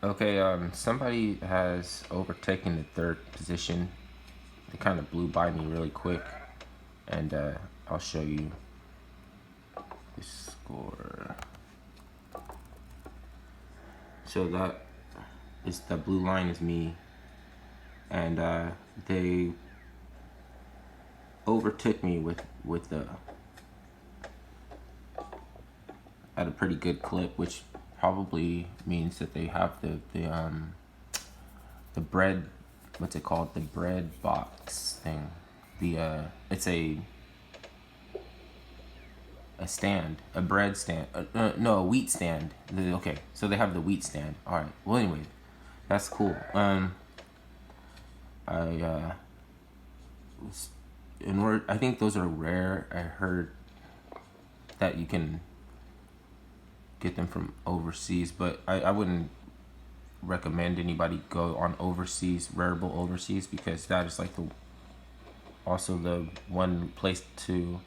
Okay, somebody has overtaken the third position. They kind of blew by me really quick, and I'll show you the score. So the blue line is me, and they overtook me with the at a pretty good clip, which probably means that they have the bread, what's it called, the bread box thing. It's a stand, a bread stand, no, a wheat stand. Okay, so they have the wheat stand. All right. Well, anyway, that's cool. I in order, I think those are rare. I heard that you can get them from overseas, but I wouldn't recommend anybody go on overseas, Rarible overseas, because that is like also the one place to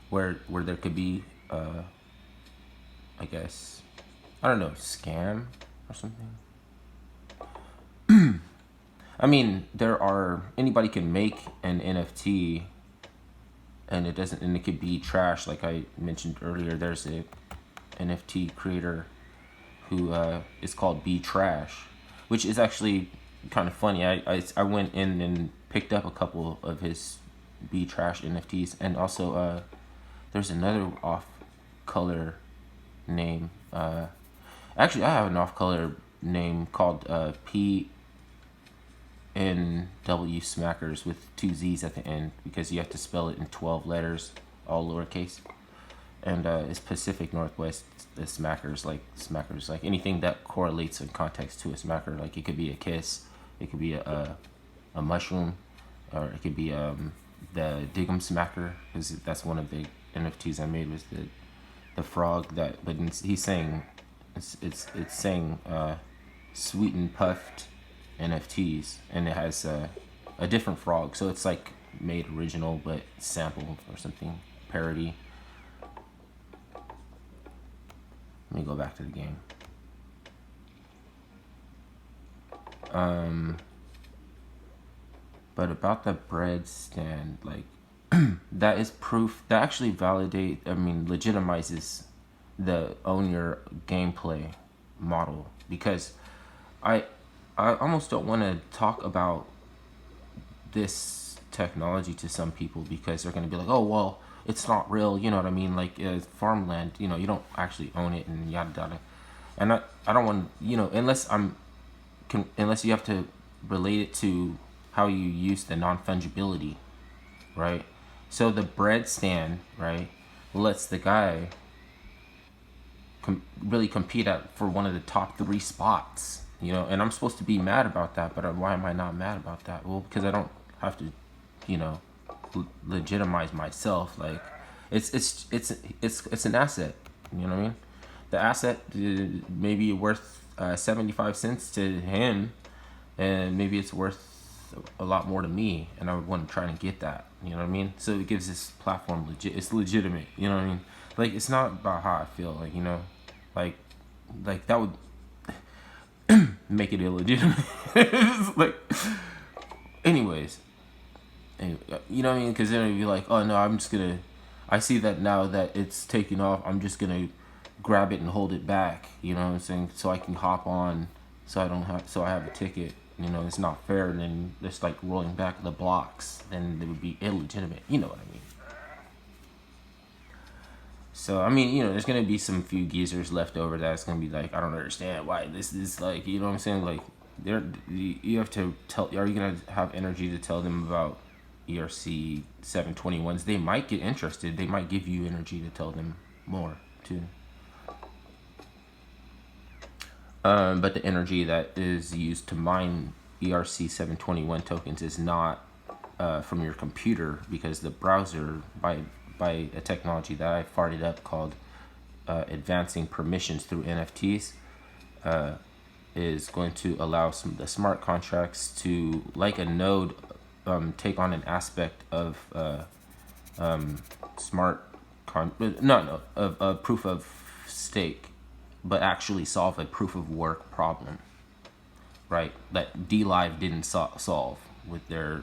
where there could be I guess, I don't know, scam or something. I mean, anybody can make an NFT, and it could be trash. Like I mentioned earlier, there's a NFT creator who is called B Trash, which is actually kind of funny. I went in and picked up a couple of his B Trash NFTs, and also there's another off color name. Actually, I have an off color name called PNW Smackers with two Z's at the end, because you have to spell it in 12 letters, all lowercase. And it's Pacific Northwest. The smackers, like anything that correlates in context to a smacker. Like it could be a kiss, it could be a mushroom, or it could be the Dig'em Smacker, because that's one of the NFTs I made, was the frog that, but he's saying it's saying sweet and puffed NFTs, and it has a different frog, so it's like made original but sample or something, parody. Let me go back to the game. But about the bread stand, like that is proof that actually legitimizes the own your gameplay model, because I I almost don't want to talk about this technology to some people, because they're going to be like, oh, well, it's not real. You know what I mean? Like farmland, you don't actually own it and yada yada. And I don't want, unless you have to relate it to how you use the non-fungibility, right? So the bread stand, right, lets the guy really compete for one of the top three spots, and I'm supposed to be mad about that, but why am I not mad about that? Well, because I don't have to, you know, legitimize myself. Like, it's an asset. You know what I mean? The asset may be worth 75 cents to him, and maybe it's worth a lot more to me, and I would want to try and get that. You know what I mean? So it gives this platform it's legitimate. You know what I mean? Like, it's not about how I feel. Like, like that would make it illegitimate. Like, anyways, you know what I mean? Because then it'd be like, oh no, I see that now that it's taking off, I'm just gonna grab it and hold it back. You know what I'm saying? So I can hop on, so I have a ticket. It's not fair. And then it's like rolling back the blocks. Then it would be illegitimate. You know what I mean? So I mean, there's gonna be some few geezers left over that's gonna be like, I don't understand why this is like, you know what I'm saying? Like, you have to tell. Are you gonna have energy to tell them about ERC 721s? They might get interested. They might give you energy to tell them more too. But the energy that is used to mine ERC 721 tokens is not from your computer, because the browser, by a technology that I farted up called advancing permissions through NFTs, is going to allow the smart contracts to, like a node, take on an aspect of of proof of stake, but actually solve a proof of work problem. right? That D Live didn't solve with their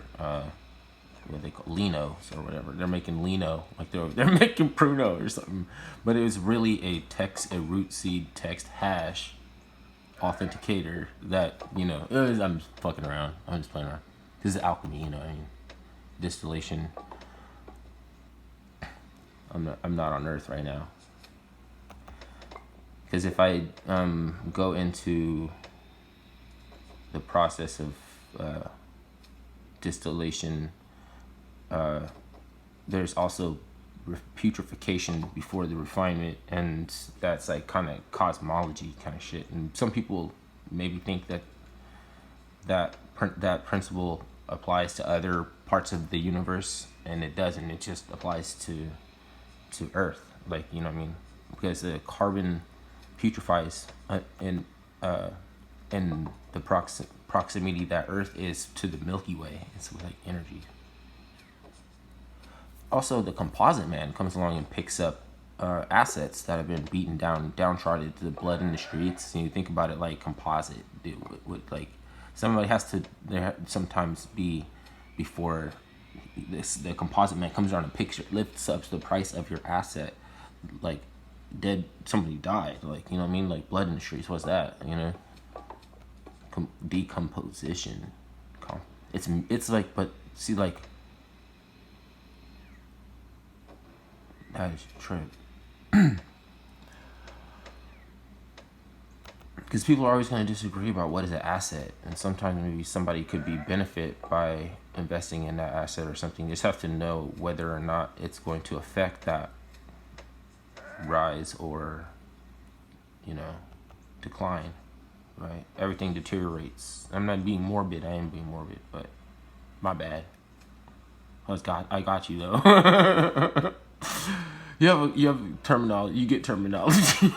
what they call Linos or whatever. They're making Lino, like they're making Pruno or something. But it was really a root seed text hash authenticator that, I'm just fucking around. I'm just playing around. This is alchemy, I mean, distillation. I'm not on Earth right now. Because if I go into the process of distillation, there's also putrefaction before the refinement, and that's like kind of cosmology kind of shit. And some people maybe think that principle applies to other parts of the universe, and it doesn't. It just applies to Earth, like, you know what I mean? Because the carbon putrefies in the proximity that Earth is to the Milky Way. It's like energy. Also, the composite man comes along and picks up assets that have been beaten down, downtrodden to the blood in the streets. And you think about it like composite, dude, with like somebody has to there sometimes be before the composite man comes around and lifts up the price of your asset, like somebody died, like, you know what I mean, like blood in the streets. What's that? Decomposition. It's like, but see, like, that is true. Because people are always going to disagree about what is an asset, and sometimes maybe somebody could be benefit by investing in that asset or something. You just have to know whether or not it's going to affect that rise or, decline, right? Everything deteriorates. I'm not being morbid. I am being morbid, but my bad. I got you though. You have terminology. You get terminology.